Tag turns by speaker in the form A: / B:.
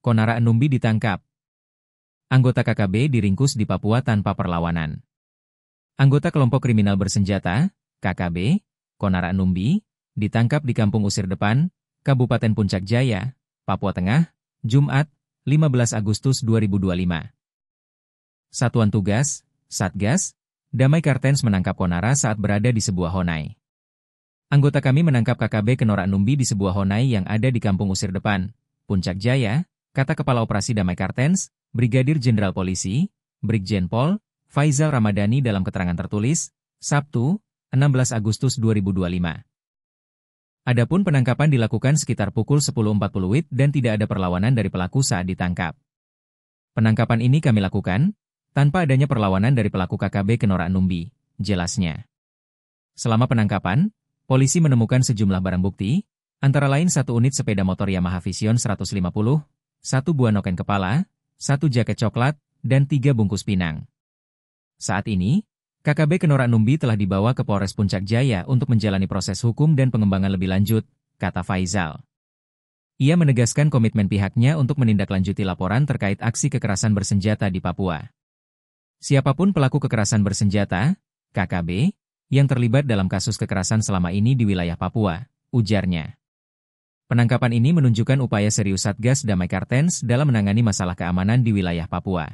A: Konara Enumbi ditangkap. Anggota KKB diringkus di Papua tanpa perlawanan. Anggota kelompok kriminal bersenjata, KKB, Konara Enumbi, ditangkap di Kampung Usir Depan, Kabupaten Puncak Jaya, Papua Tengah, Jumat, 15 Agustus 2025. Satuan Tugas, Satgas, Damai Kartens menangkap Konara saat berada di sebuah honai. Anggota kami menangkap KKB Konara Enumbi di sebuah honai yang ada di Kampung Usir Depan, Puncak Jaya, kata Kepala Operasi Damai Kartens, Brigadir Jenderal Polisi, Brigjen Pol, Faizal Ramadhani dalam keterangan tertulis, Sabtu, 16 Agustus 2025. Adapun penangkapan dilakukan sekitar pukul 10.40 WIB dan tidak ada perlawanan dari pelaku saat ditangkap. Penangkapan ini kami lakukan tanpa adanya perlawanan dari pelaku KKB Konara Enumbi, jelasnya. Selama penangkapan, polisi menemukan sejumlah barang bukti, antara lain 1 unit sepeda motor Yamaha Vision 150, 1 buah noken kepala, 1 jaket coklat, dan 3 bungkus pinang. Saat ini, KKB Konara Enumbi telah dibawa ke Polres Puncak Jaya untuk menjalani proses hukum dan pengembangan lebih lanjut, kata Faizal. Ia menegaskan komitmen pihaknya untuk menindaklanjuti laporan terkait aksi kekerasan bersenjata di Papua. Siapapun pelaku kekerasan bersenjata, KKB, yang terlibat dalam kasus kekerasan selama ini di wilayah Papua, ujarnya. Penangkapan ini menunjukkan upaya serius Satgas Damai Kartens dalam menangani masalah keamanan di wilayah Papua.